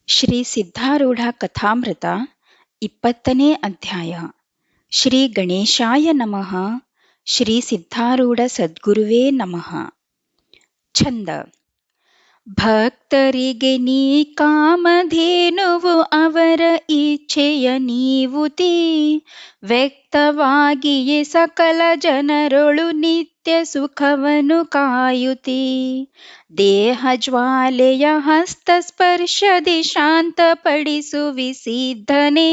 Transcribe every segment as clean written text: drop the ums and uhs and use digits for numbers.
ಶ್ರೀ ಸಿದ್ಧಾರೂಢ ಕಥಾಮೃತ 20ನೇ ಅಧ್ಯಾಯ. ಶ್ರೀ ಗಣೇಶಾಯ ನಮಃ. ಶ್ರೀ ಸಿದ್ಧಾರೂಢ ಸದ್ಗುರುವೇ ನಮಃ. ಛಂದ. ಭಕ್ತರಿಗೆ ನೀ ಕಾಮಧೇನುವು, ಅವರ ಇಚ್ಛೆಯ ನೀವುತಿ. ವ್ಯಕ್ತವಾಗಿಯೇ ಸಕಲ ಜನರೊಳು ನಿತ್ಯ ಸುಖವನ್ನು ಕಾಯುತ್ತಿ. ದೇಹ ಜ್ವಾಲೆಯ ಹಸ್ತ ಸ್ಪರ್ಶದಿ ಶಾಂತಪಡಿಸುವಿ ಸಿದ್ಧನೇ.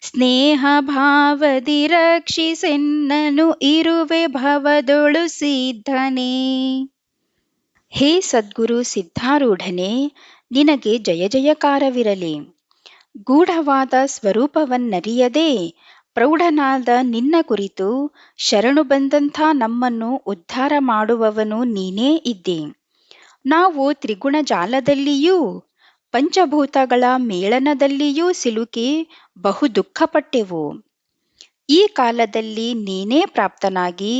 ಸ್ನೇಹ ಭಾವದಿ ರಕ್ಷಿಸೆನ್ನನು ಇರುವೆ ಭವದೊಳು ಸಿದ್ಧನೇ. ಹೇ ಸದ್ಗುರು ಸಿದ್ಧಾರೂಢನೇ, ನಿನಗೆ ಜಯ ಜಯಕಾರವಿರಲಿ. ಗೂಢವಾದ ಸ್ವರೂಪವನ್ನರಿಯದೆ ಪ್ರೌಢನಾದ ನಿನ್ನ ಕುರಿತು ಶರಣು ಬಂದಂಥ ನಮ್ಮನ್ನು ಉದ್ಧಾರ ಮಾಡುವವನು ನೀನೇ ಇದ್ದಿ. ನಾವು ತ್ರಿಗುಣ ಜಾಲದಲ್ಲಿಯೂ ಪಂಚಭೂತಗಳ ಮೇಳನದಲ್ಲಿಯೂ ಸಿಲುಕಿ ಬಹು ದುಃಖಪಟ್ಟೆವು. ಈ ಕಾಲದಲ್ಲಿ ನೀನೇ ಪ್ರಾಪ್ತನಾಗಿ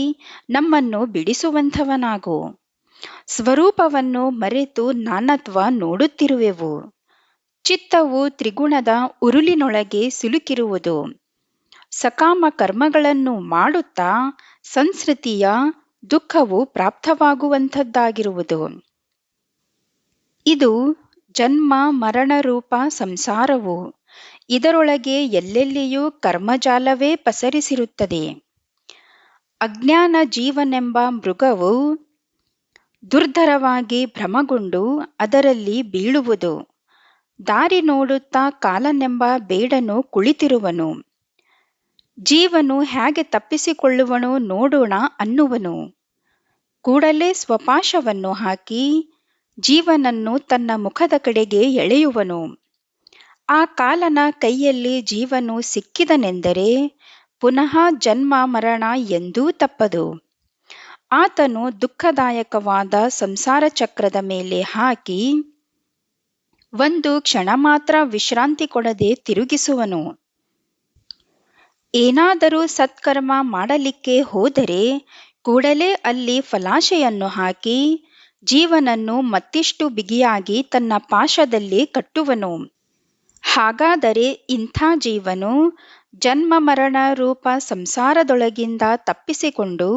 ನಮ್ಮನ್ನು ಬಿಡಿಸುವಂಥವನಾಗು. ಸ್ವರೂಪವನ್ನು ಮರೆತು ನಾನತ್ವ ನೋಡುತ್ತಿರುವೆವು. ಚಿತ್ತವು ತ್ರಿಗುಣದ ಉರುಲಿನೊಳಗೆ ಸಿಲುಕಿರುವುದು. ಸಕಾಮ ಕರ್ಮಗಳನ್ನು ಮಾಡುತ್ತಾ ಸಂಸ್ಕೃತಿಯ ದುಃಖವು ಪ್ರಾಪ್ತವಾಗುವಂಥದ್ದಾಗಿರುವುದು. ಇದು ಜನ್ಮ ಮರಣರೂಪ ಸಂಸಾರವು. ಇದರೊಳಗೆ ಎಲ್ಲೆಲ್ಲಿಯೂ ಕರ್ಮಜಾಲವೇ ಪಸರಿಸಿರುತ್ತದೆ. ಅಜ್ಞಾನ ಜೀವನೆಂಬ ಮೃಗವು ದುರ್ಧರವಾಗಿ ಭ್ರಮಗೊಂಡು ಅದರಲ್ಲಿ ಬೀಳುವುದು. ದಾರಿ ನೋಡುತ್ತಾ ಕಾಲನೆಂಬ ಬೇಡನು ಕುಳಿತಿರುವನು. ಜೀವನು ಹೇಗೆ ತಪ್ಪಿಸಿಕೊಳ್ಳುವನೋ ನೋಡೋಣ ಅನ್ನುವನು. ಕೂಡಲೇ ಸ್ವಪಾಶವನ್ನು ಹಾಕಿ ಜೀವನನ್ನು ತನ್ನ ಮುಖದ ಕಡೆಗೆ ಎಳೆಯುವನು. ಆ ಕಾಲನ ಕೈಯಲ್ಲಿ ಜೀವನು ಸಿಕ್ಕಿದನೆಂದರೆ ಪುನಃ ಜನ್ಮ ಮರಣ ಎಂದೂ ತಪ್ಪದು. ಆತನು ದುಃಖದಾಯಕವಾದ ಸಂಸಾರ ಚಕ್ರದ ಮೇಲೆ ಹಾಕಿ ಒಂದು ಕ್ಷಣ ಮಾತ್ರ ವಿಶ್ರಾಂತಿ ಕೊಡದೆ ತಿರುಗಿಸುವನು. ಏನಾದರೂ ಸತ್ಕರ್ಮ ಮಾಡಲಿಕ್ಕೆ ಹೋದರೆ ಕೂಡಲೇ ಅಲ್ಲಿ ಫಲಾಶೆಯನ್ನು ಹಾಕಿ ಜೀವನನ್ನು ಮತ್ತಿಷ್ಟು ಬಿಗಿಯಾಗಿ ತನ್ನ ಪಾಶದಲ್ಲಿ ಕಟ್ಟುವನು. ಹಾಗಾದರೆ ಇಂಥ ಜೀವನು ಜನ್ಮ ಮರಣ ರೂಪ ಸಂಸಾರದೊಳಗಿಂದ ತಪ್ಪಿಸಿಕೊಂಡು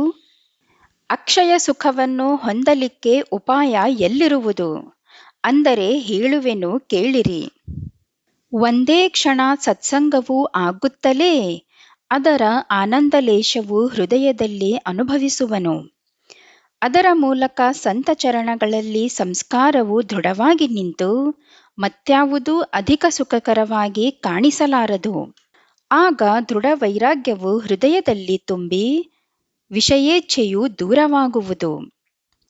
ಅಕ್ಷಯ ಸುಖವನ್ನು ಹೊಂದಲಿಕ್ಕೆ ಉಪಾಯ ಎಲ್ಲಿರುವುದು? ಅಂದರೆ ಹೇಳುವೆನು ಕೇಳಿರಿ. ಒಂದೇ ಕ್ಷಣ ಸತ್ಸಂಗವೂ ಆಗುತ್ತಲೇ ಅದರ ಆನಂದಲೇಶವು ಹೃದಯದಲ್ಲಿ ಅನುಭವಿಸುವನು. ಅದರ ಮೂಲಕ ಸಂತ ಚರಣಗಳಲ್ಲಿ ಸಂಸ್ಕಾರವು ದೃಢವಾಗಿ ನಿಂತು ಮತ್ಯಾವುದೂ ಅಧಿಕ ಸುಖಕರವಾಗಿ ಕಾಣಿಸಲಾರದು. ಆಗ ದೃಢ ವೈರಾಗ್ಯವು ಹೃದಯದಲ್ಲಿ ತುಂಬಿ ವಿಷಯೇಚ್ಛೆಯು ದೂರವಾಗುವುದು.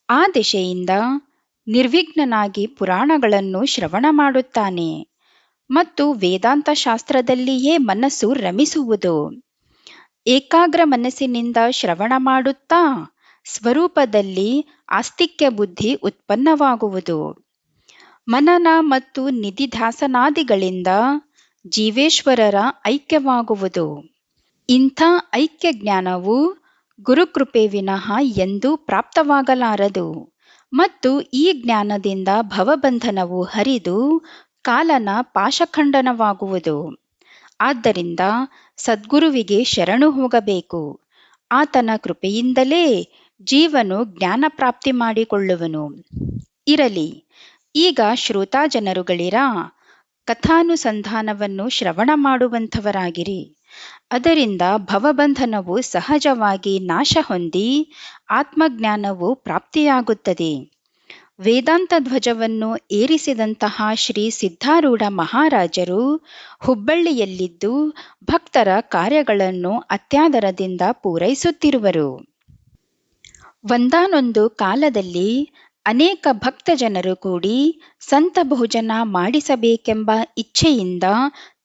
ಆ ದಿಶೆಯಿಂದ ನಿರ್ವಿಘ್ನನಾಗಿ ಪುರಾಣಗಳನ್ನು ಶ್ರವಣ ಮಾಡುತ್ತಾನೆ ಮತ್ತು ವೇದಾಂತ ಶಾಸ್ತ್ರದಲ್ಲಿಯೇ ಮನಸ್ಸು ರಮಿಸುವುದು. ಏಕಾಗ್ರ ಮನಸ್ಸಿನಿಂದ ಶ್ರವಣ ಮಾಡುತ್ತಾ ಸ್ವರೂಪದಲ್ಲಿ ಆಸ್ತಿಕ್ಯ ಬುದ್ಧಿ ಉತ್ಪನ್ನವಾಗುವುದು. ಮನನ ಮತ್ತು ನಿಧಿಧ್ಯಾಸನಾದಿಗಳಿಂದ ಜೀವೇಶ್ವರರ ಐಕ್ಯವಾಗುವುದು. ಇಂಥ ಐಕ್ಯ ಜ್ಞಾನವು ಗುರುಕೃಪೆ ವಿನಃ ಎಂದೂ ಪ್ರಾಪ್ತವಾಗಲಾರದು ಮತ್ತು ಈ ಜ್ಞಾನದಿಂದ ಭವಬಂಧನವು ಹರಿದು ಕಾಲನ ಪಾಶಖಂಡನವಾಗುವುದು. ಆದ್ದರಿಂದ ಸದ್ಗುರುವಿಗೆ ಶರಣು ಹೋಗಬೇಕು. ಆತನ ಕೃಪೆಯಿಂದಲೇ ಜೀವನು ಜ್ಞಾನ ಪ್ರಾಪ್ತಿ ಮಾಡಿಕೊಳ್ಳುವನು. ಇರಲಿ, ಈಗ ಶ್ರೋತಾಜನರುಗಳಿರ ಕಥಾನುಸಂಧಾನವನ್ನು ಶ್ರವಣ ಮಾಡುವಂಥವರಾಗಿರಿ. ಅದರಿಂದ ಭವಬಂಧನವು ಸಹಜವಾಗಿ ನಾಶ ಹೊಂದಿ ಆತ್ಮಜ್ಞಾನವು ಪ್ರಾಪ್ತಿಯಾಗುತ್ತದೆ. ವೇದಾಂತ ಧ್ವಜವನ್ನು ಏರಿಸಿದಂತಹ ಶ್ರೀ ಸಿದ್ಧಾರೂಢ ಮಹಾರಾಜರು ಹುಬ್ಬಳ್ಳಿಯಲ್ಲಿದ್ದು ಭಕ್ತರ ಕಾರ್ಯಗಳನ್ನು ಅತ್ಯಾದರದಿಂದ ಪೂರೈಸುತ್ತಿರುವರು. ಒಂದಾನೊಂದು ಕಾಲದಲ್ಲಿ ಅನೇಕ ಭಕ್ತ ಜನರು ಕೂಡಿ ಸಂತ ಭೋಜನ ಮಾಡಿಸಬೇಕೆಂಬ ಇಚ್ಛೆಯಿಂದ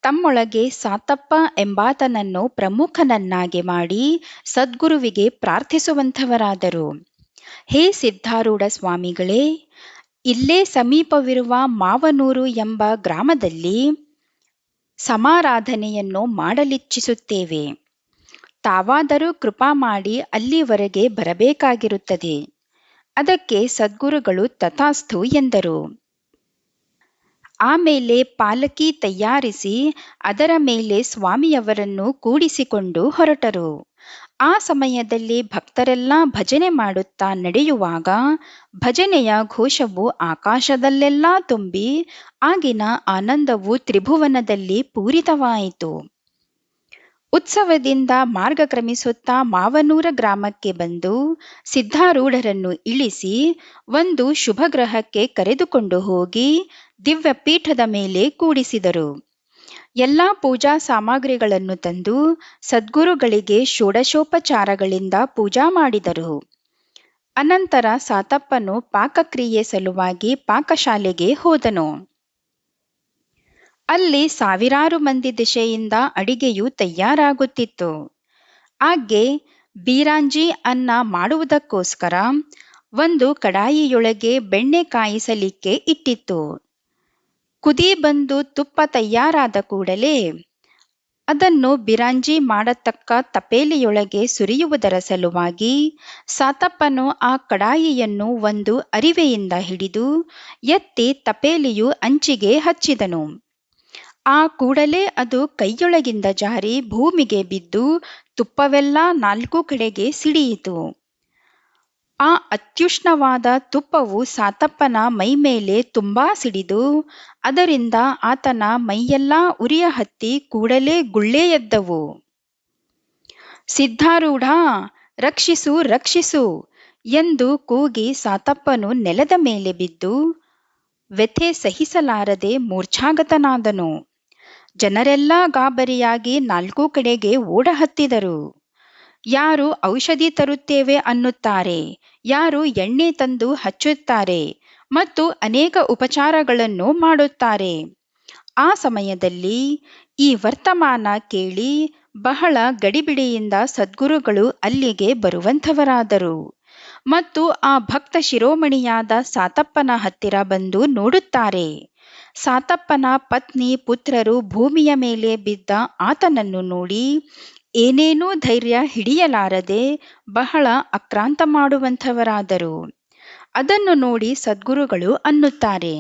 ತಮ್ಮೊಳಗೆ ಸಾತಪ್ಪ ಎಂಬಾತನನ್ನು ಪ್ರಮುಖನನ್ನಾಗಿ ಮಾಡಿ ಸದ್ಗುರುವಿಗೆ ಪ್ರಾರ್ಥಿಸುವಂಥವರಾದರು. ಹೇ ಸಿದ್ಧಾರೂಢ ಸ್ವಾಮಿಗಳೇ, ಇಲ್ಲೇ ಸಮೀಪವಿರುವ ಮಾವನೂರು ಎಂಬ ಗ್ರಾಮದಲ್ಲಿ ಸಮಾರಾಧನೆಯನ್ನು ಮಾಡಲಿಚ್ಛಿಸುತ್ತೇವೆ. ತಾವಾದರೂ ಕೃಪಾ ಮಾಡಿ ಅಲ್ಲಿವರೆಗೆ ಬರಬೇಕಾಗಿರುತ್ತದೆ. ಅದಕ್ಕೆ ಸದ್ಗುರುಗಳು ತಥಾಸ್ತು ಎಂದರು. ಆಮೇಲೆ ಪಾಲಕಿ ತಯಾರಿಸಿ ಅದರ ಮೇಲೆ ಸ್ವಾಮಿಯವರನ್ನು ಕೂಡಿಸಿಕೊಂಡು ಹೊರಟರು. ಆ ಸಮಯದಲ್ಲಿ ಭಕ್ತರೆಲ್ಲ ಭಜನೆ ಮಾಡುತ್ತಾ ನಡೆಯುವಾಗ ಭಜನೆಯ ಘೋಷವು ಆಕಾಶದಲ್ಲೆಲ್ಲ ತುಂಬಿ ಆಗಿನ ಆನಂದವು ತ್ರಿಭುವನದಲ್ಲಿ ಪೂರಿತವಾಯಿತು. ಉತ್ಸವದಿಂದ ಮಾರ್ಗ ಕ್ರಮಿಸುತ್ತಾ ಮಾವನೂರ ಗ್ರಾಮಕ್ಕೆ ಬಂದು ಸಿದ್ಧಾರೂಢರನ್ನು ಇಳಿಸಿ ಒಂದು ಶುಭಗ್ರಹಕ್ಕೆ ಕರೆದುಕೊಂಡು ಹೋಗಿ ದಿವ್ಯ ಪೀಠದ ಮೇಲೆ ಕೂಡಿಸಿದರು. ಎಲ್ಲ ಪೂಜಾ ಸಾಮಗ್ರಿಗಳನ್ನು ತಂದು ಸದ್ಗುರುಗಳಿಗೆ ಷೋಡಶೋಪಚಾರಗಳಿಂದ ಪೂಜಾ ಮಾಡಿದರು. ಅನಂತರ ಸಾತಪ್ಪನು ಪಾಕಕ್ರಿಯೆ ಸಲುವಾಗಿ ಪಾಕಶಾಲೆಗೆ ಹೋದನು. ಅಲ್ಲಿ ಸಾವಿರಾರು ಮಂದಿ ದಿಶೆಯಿಂದ ಅಡಿಗೆಯು ತಯಾರಾಗುತ್ತಿತ್ತು. ಆಗ್ಗೆ ಬೀರಾಂಜಿ ಅನ್ನ ಮಾಡುವುದಕ್ಕೋಸ್ಕರ ಒಂದು ಕಡಾಯಿಯೊಳಗೆ ಬೆಣ್ಣೆ ಕಾಯಿಸಲಿಕ್ಕೆ ಇಟ್ಟಿತ್ತು. ಕುದಿ ಬಂದು ತುಪ್ಪ ತಯಾರಾದ ಕೂಡಲೇ ಅದನ್ನು ಬಿರಾಂಜಿ ಮಾಡತಕ್ಕ ತಪೇಲಿಯೊಳಗೆ ಸುರಿಯುವುದರ ಸಲುವಾಗಿ ಸಾತಪ್ಪನು ಆ ಕಡಾಯಿಯನ್ನು ಒಂದು ಅರಿವೆಯಿಂದ ಹಿಡಿದು ಎತ್ತಿ ತಪೇಲಿಯು ಅಂಚಿಗೆ ಹಚ್ಚಿದನು. ಆ ಕೂಡಲೇ ಅದು ಕೈಯೊಳಗಿಂದ ಜಾರಿ ಭೂಮಿಗೆ ಬಿದ್ದು ತುಪ್ಪವೆಲ್ಲ ನಾಲ್ಕು ಕಡೆಗೆ ಸಿಡಿಯಿತು. ಆ ಅತ್ಯುಷ್ಣವಾದ ತುಪ್ಪವು ಸಾತಪ್ಪನ ಮೈ ಮೇಲೆ ತುಂಬಾ ಸಿಡಿದು ಅದರಿಂದ ಆತನ ಮೈಯೆಲ್ಲ ಉರಿಯ ಹತ್ತಿ ಕೂಡಲೇ ಗುಳ್ಳೆ ಎದ್ದವು. ಸಿದ್ಧಾರೂಢ, ರಕ್ಷಿಸು ರಕ್ಷಿಸು ಎಂದು ಕೂಗಿ ಸಾತಪ್ಪನು ನೆಲದ ಮೇಲೆ ಬಿದ್ದು ವ್ಯಥೆ ಸಹಿಸಲಾರದೆ ಮೂರ್ಛಾಗತನಾದನು. ಜನರೆಲ್ಲ ಗಾಬರಿಯಾಗಿ ನಾಲ್ಕು ಕಡೆಗೆ ಓಡ ಹತ್ತಿದರು. ಯಾರು ಔಷಧಿ ತರುತ್ತೇವೆ ಅನ್ನುತ್ತಾರೆ, ಯಾರು ಎಣ್ಣೆ ತಂದು ಹಚ್ಚುತ್ತಾರೆ ಮತ್ತು ಅನೇಕ ಉಪಚಾರಗಳನ್ನು ಮಾಡುತ್ತಾರೆ. ಆ ಸಮಯದಲ್ಲಿ ಈ ವರ್ತಮಾನ ಕೇಳಿ ಬಹಳ ಗಡಿಬಿಡಿಯಿಂದ ಸದ್ಗುರುಗಳು ಅಲ್ಲಿಗೆ ಬರುವಂಥವರಾದರು ಮತ್ತು ಆ ಭಕ್ತ ಶಿರೋಮಣಿಯಾದ ಸಾತಪ್ಪನ ಹತ್ತಿರ ಬಂದು ನೋಡುತ್ತಾರೆ. ಸಾತಪ್ಪನ ಪತ್ನಿ ಪುತ್ರರು ಭೂಮಿಯ ಮೇಲೆ ಬಿದ್ದ ಆತನನ್ನು ನೋಡಿ ಏನೇನೂ ಧೈರ್ಯ ಹಿಡಿಯಲಾರದೆ ಬಹಳ ಆಕ್ರಾಂತ ಮಾಡುವಂಥವರಾದರು. ಅದನ್ನು ನೋಡಿ ಸದ್ಗುರುಗಳು ಅನ್ನುತ್ತಾರೆ,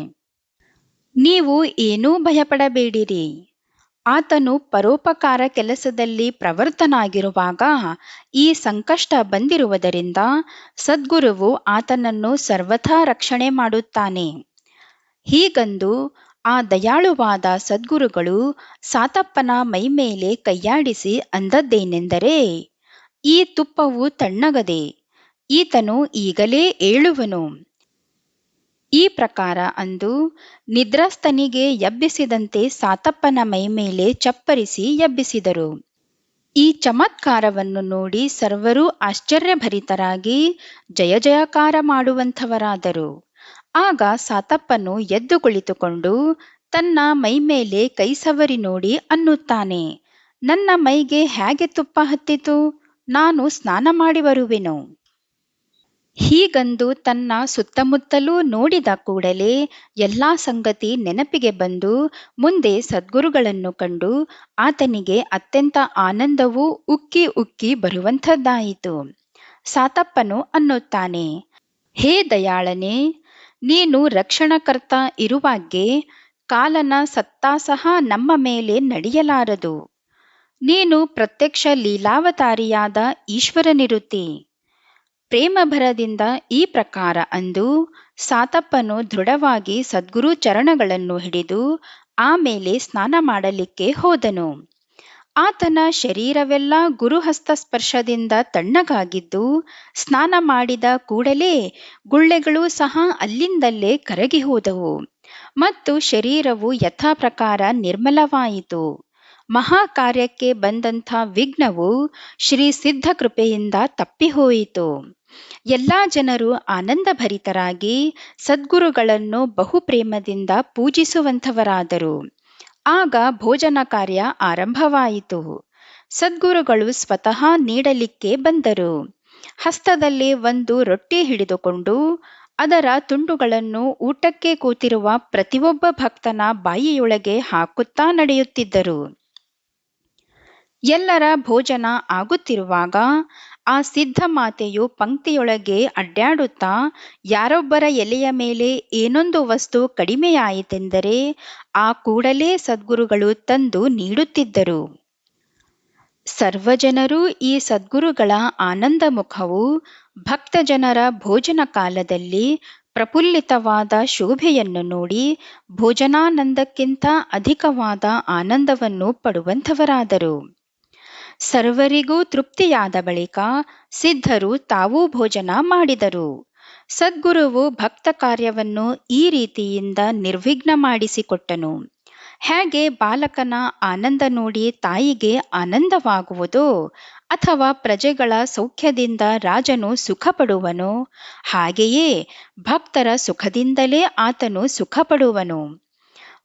ನೀವು ಏನೂ ಭಯಪಡಬೇಡಿರಿ. ಆತನು ಪರೋಪಕಾರ ಕೆಲಸದಲ್ಲಿ ಪ್ರವೃತ್ತನಾಗಿರುವಾಗ ಈ ಸಂಕಷ್ಟ ಬಂದಿರುವುದರಿಂದ ಸದ್ಗುರುವು ಆತನನ್ನು ಸರ್ವಥಾ ರಕ್ಷಣೆ ಮಾಡುತ್ತಾನೆ. ಹೀಗಂದು ಆ ದಯಾಳುವಾದ ಸದ್ಗುರುಗಳು ಸಾತಪ್ಪನ ಮೈಮೇಲೆ ಕೈಯಾಡಿಸಿ ಅಂದದ್ದೇನೆಂದರೆ, ಈ ತುಪ್ಪವು ತಣ್ಣಗದೆ, ಈತನು ಈಗಲೇ ಏಳುವನು. ಈ ಪ್ರಕಾರ ಅಂದು ನಿದ್ರಸ್ತನಿಗೆ ಎಬ್ಬಿಸಿದಂತೆ ಸಾತಪ್ಪನ ಮೈಮೇಲೆ ಚಪ್ಪರಿಸಿ ಎಬ್ಬಿಸಿದರು. ಈ ಚಮತ್ಕಾರವನ್ನು ನೋಡಿ ಸರ್ವರೂ ಆಶ್ಚರ್ಯಭರಿತರಾಗಿ ಜಯ ಜಯಕಾರ ಮಾಡುವಂಥವರಾದರು. ಆಗ ಸಾತಪ್ಪನು ಎದ್ದು ಕುಳಿತುಕೊಂಡು ತನ್ನ ಮೈಮೇಲೆ ಕೈ ಸವರಿ ನೋಡಿ ಅನ್ನುತ್ತಾನೆ, ನನ್ನ ಮೈಗೆ ಹೇಗೆ ತುಪ್ಪ ಹತ್ತಿತು? ನಾನು ಸ್ನಾನ ಮಾಡಿ ಬರುವೆನು. ಹೀಗಂದು ತನ್ನ ಸುತ್ತಮುತ್ತಲೂ ನೋಡಿದ ಕೂಡಲೇ ಎಲ್ಲ ಸಂಗತಿ ನೆನಪಿಗೆ ಬಂದು ಮುಂದೆ ಸದ್ಗುರುಗಳನ್ನು ಕಂಡು ಆತನಿಗೆ ಅತ್ಯಂತ ಆನಂದವೂ ಉಕ್ಕಿ ಉಕ್ಕಿ ಬರುವಂಥದ್ದಾಯಿತು. ಸಾತಪ್ಪನು ಅನ್ನುತ್ತಾನೆ, ಹೇ ದಯಾಳನೆ, ನೀನು ರಕ್ಷಣಕರ್ತ ಇರುವಾಗ್ಗೆ ಕಾಲನ ಸತ್ತಾ ಸಹ ನಮ್ಮ ಮೇಲೆ ನಡೆಯಲಾರದು. ನೀನು ಪ್ರತ್ಯಕ್ಷ ಲೀಲಾವತಾರಿಯಾದ ಈಶ್ವರನಿರುತ್ತಿ. ಪ್ರೇಮಭರದಿಂದ ಈ ಪ್ರಕಾರ ಅಂದು ಸಾತಪ್ಪನು ದೃಢವಾಗಿ ಸದ್ಗುರು ಚರಣಗಳನ್ನು ಹಿಡಿದು ಆಮೇಲೆ ಸ್ನಾನ ಮಾಡಲಿಕ್ಕೆ ಹೋದನು. ಆತನ ಶರೀರವೆಲ್ಲ ಗುರುಹಸ್ತ ಸ್ಪರ್ಶದಿಂದ ತಣ್ಣಗಾಗಿದ್ದು ಸ್ನಾನ ಮಾಡಿದ ಕೂಡಲೇ ಗುಳ್ಳೆಗಳು ಸಹ ಅಲ್ಲಿಂದಲ್ಲೇ ಕರಗಿ ಹೋದವು ಮತ್ತು ಶರೀರವು ಯಥಾ ಪ್ರಕಾರ ನಿರ್ಮಲವಾಯಿತು. ಮಹಾಕಾರ್ಯಕ್ಕೆ ಬಂದಂಥ ವಿಘ್ನವು ಶ್ರೀ ಸಿದ್ಧ ಕೃಪೆಯಿಂದ ತಪ್ಪಿಹೋಯಿತು. ಎಲ್ಲ ಜನರು ಆನಂದಭರಿತರಾಗಿ ಸದ್ಗುರುಗಳನ್ನು ಬಹುಪ್ರೇಮದಿಂದ ಪೂಜಿಸುವಂಥವರಾದರು. ಆಗ ಭೋಜನ ಕಾರ್ಯ ಆರಂಭವಾಯಿತು. ಸದ್ಗುರುಗಳು ಸ್ವತಃ ನೀಡಲಿಕ್ಕೆ ಬಂದರು. ಹಸ್ತದಲ್ಲಿ ಒಂದು ರೊಟ್ಟಿ ಹಿಡಿದುಕೊಂಡು ಅದರ ತುಂಡುಗಳನ್ನು ಊಟಕ್ಕೆ ಕೂತಿರುವ ಪ್ರತಿಯೊಬ್ಬ ಭಕ್ತನ ಬಾಯಿಯೊಳಗೆ ಹಾಕುತ್ತಾ ನಡೆಯುತ್ತಿದ್ದರು. ಎಲ್ಲರ ಭೋಜನ ಆಗುತ್ತಿರುವಾಗ ಆ ಸಿದ್ಧ ಮಾತೆಯು ಪಂಕ್ತಿಯೊಳಗೆ ಅಡ್ಡಾಡುತ್ತಾ ಯಾರೊಬ್ಬರ ಎಲೆಯ ಮೇಲೆ ಏನೊಂದು ವಸ್ತು ಕಡಿಮೆಯಾಯಿತೆಂದರೆ ಆ ಕೂಡಲೇ ಸದ್ಗುರುಗಳು ತಂದು ನೀಡುತ್ತಿದ್ದರು. ಸರ್ವಜನರೂ ಈ ಸದ್ಗುರುಗಳ ಆನಂದ ಮುಖವು ಭಕ್ತಜನರ ಭೋಜನ ಕಾಲದಲ್ಲಿ ಪ್ರಫುಲ್ಲಿತವಾದ ಶೋಭೆಯನ್ನು ನೋಡಿ ಭೋಜನಾನಂದಕ್ಕಿಂತ ಅಧಿಕವಾದ ಆನಂದವನ್ನು ಪಡುವಂಥವರಾದರು. ಸರ್ವರಿಗೂ ತೃಪ್ತಿಯಾದ ಬಳಿಕ ಸಿದ್ಧರು ತಾವೂ ಭೋಜನ ಮಾಡಿದರು. ಸದ್ಗುರುವು ಭಕ್ತ ಕಾರ್ಯವನ್ನು ಈ ರೀತಿಯಿಂದ ನಿರ್ವಿಘ್ನ ಮಾಡಿಸಿಕೊಟ್ಟನು. ಹೇಗೆ ಬಾಲಕನ ಆನಂದ ನೋಡಿ ತಾಯಿಗೆ ಆನಂದವಾಗುವುದೋ ಅಥವಾ ಪ್ರಜೆಗಳ ಸೌಖ್ಯದಿಂದ ರಾಜನು ಸುಖ ಪಡುವನೋ ಹಾಗೆಯೇ ಭಕ್ತರ ಸುಖದಿಂದಲೇ ಆತನು ಸುಖ ಪಡುವನು.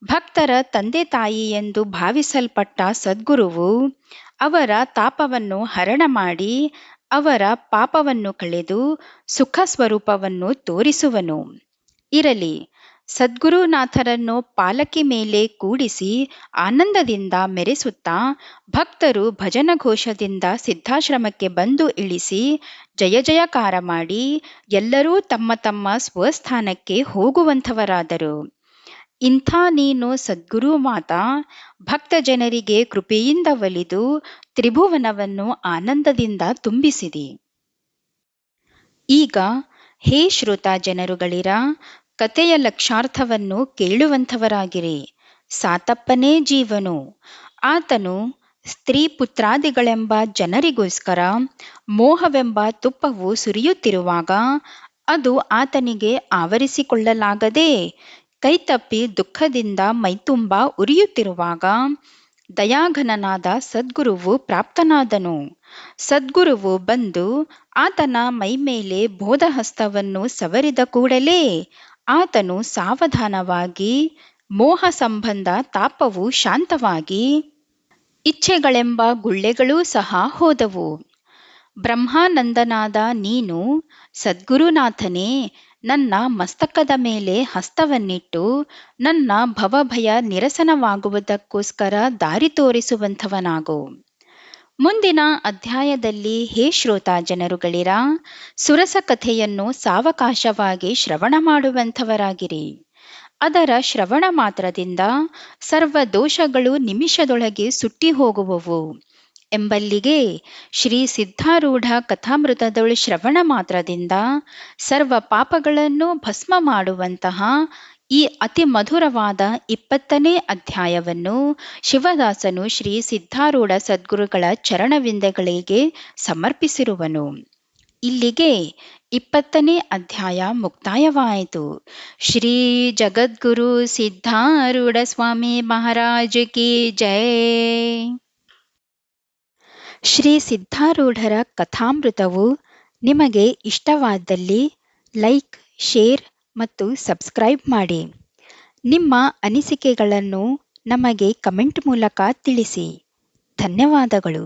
ಭಕ್ತರ ತಂದೆ ತಾಯಿ ಎಂದು ಭಾವಿಸಲ್ಪಟ್ಟ ಸದ್ಗುರುವು ಅವರ ತಾಪವನ್ನು ಹರಣ ಮಾಡಿ ಅವರ ಪಾಪವನ್ನು ಕಳೆದು ಸುಖ ಸ್ವರೂಪವನ್ನು ತೋರಿಸುವನು. ಇರಲಿ, ಸದ್ಗುರುನಾಥರನ್ನು ಪಾಲಕಿ ಮೇಲೆ ಕೂಡಿಸಿ ಆನಂದದಿಂದ ಮೆರೆಸುತ್ತಾ ಭಕ್ತರು ಭಜನಘೋಷದಿಂದ ಸಿದ್ಧಾಶ್ರಮಕ್ಕೆ ಬಂದು ಇಳಿಸಿ ಜಯ ಜಯಕಾರ ಮಾಡಿ ಎಲ್ಲರೂ ತಮ್ಮ ತಮ್ಮ ಸ್ವಸ್ಥಾನಕ್ಕೆ ಹೋಗುವಂಥವರಾದರು. ಇಂಥ ನೀನು ಸದ್ಗುರು ಮಾತಾ ಭಕ್ತ ಜನರಿಗೆ ಕೃಪೆಯಿಂದ ಒಲಿದು ತ್ರಿಭುವನವನ್ನು ಆನಂದದಿಂದ ತುಂಬಿಸಿದಿ. ಈಗ ಹೇ ಶ್ರೋತಾ ಜನರುಗಳಿರ, ಕಥೆಯ ಲಕ್ಷಾರ್ಥವನ್ನು ಕೇಳುವಂಥವರಾಗಿರಿ. ಸಾತಪ್ಪನೇ ಜೀವನು. ಆತನು ಸ್ತ್ರೀ ಪುತ್ರಾದಿಗಳೆಂಬ ಜನರಿಗೋಸ್ಕರ ಮೋಹವೆಂಬ ತುಪ್ಪವು ಸುರಿಯುತ್ತಿರುವಾಗ ಅದು ಆತನಿಗೆ ಆವರಿಸಿಕೊಳ್ಳಲಾಗದೆ ಕೈತಪ್ಪಿ ದುಃಖದಿಂದ ಮೈತುಂಬ ಉರಿಯುತ್ತಿರುವಾಗ ದಯಾಘನನಾದ ಸದ್ಗುರುವು ಪ್ರಾಪ್ತನಾದನು. ಸದ್ಗುರುವು ಬಂದು ಆತನ ಮೈಮೇಲೆ ಬೋಧಹಸ್ತವನ್ನು ಸವರಿದ ಕೂಡಲೇ ಆತನು ಸಾವಧಾನವಾಗಿ ಮೋಹ ಸಂಬಂಧ ತಾಪವು ಶಾಂತವಾಗಿ ಇಚ್ಛೆಗಳೆಂಬ ಗುಳ್ಳೆಗಳೂ ಸಹ ಹೋದವು. ಬ್ರಹ್ಮಾನಂದನಾದ ನೀನು ಸದ್ಗುರುನಾಥನೇ ನನ್ನ ಮಸ್ತಕದ ಮೇಲೆ ಹಸ್ತವನ್ನಿಟ್ಟು ನನ್ನ ಭವಭಯ ನಿರಸನವಾಗುವುದಕ್ಕೋಸ್ಕರ ದಾರಿ ತೋರಿಸುವಂಥವನಾಗು. ಮುಂದಿನ ಅಧ್ಯಾಯದಲ್ಲಿ ಹೇ ಶ್ರೋತಾ ಜನರುಗಳಿರ, ಸುರಸ ಕಥೆಯನ್ನು ಸಾವಕಾಶವಾಗಿ ಶ್ರವಣ ಮಾಡುವಂಥವರಾಗಿರಿ. ಅದರ ಶ್ರವಣ ಮಾತ್ರದಿಂದ ಸರ್ವ ದೋಷಗಳು ನಿಮಿಷದೊಳಗೆ ಸುಟ್ಟಿ ಹೋಗುವವು ಎಂಬಲ್ಲಿಗೆ ಶ್ರೀ ಸಿದ್ಧಾರೂಢ ಕಥಾಮೃತದೊಳು ಶ್ರವಣ ಮಾತ್ರದಿಂದ ಸರ್ವ ಪಾಪಗಳನ್ನು ಭಸ್ಮ ಮಾಡುವಂತಹ ಈ ಅತಿ ಮಧುರವಾದ 20ನೇ ಅಧ್ಯಾಯವನ್ನು ಶಿವದಾಸನು ಶ್ರೀ ಸಿದ್ಧಾರೂಢ ಸದ್ಗುರುಗಳ ಚರಣವಿಂದಗಳಿಗೆ ಸಮರ್ಪಿಸಿರುವನು. ಇಲ್ಲಿಗೆ 20ನೇ ಅಧ್ಯಾಯ ಮುಕ್ತಾಯವಾಯಿತು. ಶ್ರೀ ಜಗದ್ಗುರು ಸಿದ್ಧಾರೂಢ ಸ್ವಾಮಿ ಮಹಾರಾಜ್ ಕಿ ಜೈ. ಶ್ರೀ ಸಿದ್ಧಾರೂಢರ ಕಥಾಮೃತವು ನಿಮಗೆ ಇಷ್ಟವಾದಲ್ಲಿ ಲೈಕ್, ಶೇರ್ ಮತ್ತು ಸಬ್ಸ್ಕ್ರೈಬ್ ಮಾಡಿ. ನಿಮ್ಮ ಅನಿಸಿಕೆಗಳನ್ನು ನಮಗೆ ಕಮೆಂಟ್ ಮೂಲಕ ತಿಳಿಸಿ. ಧನ್ಯವಾದಗಳು.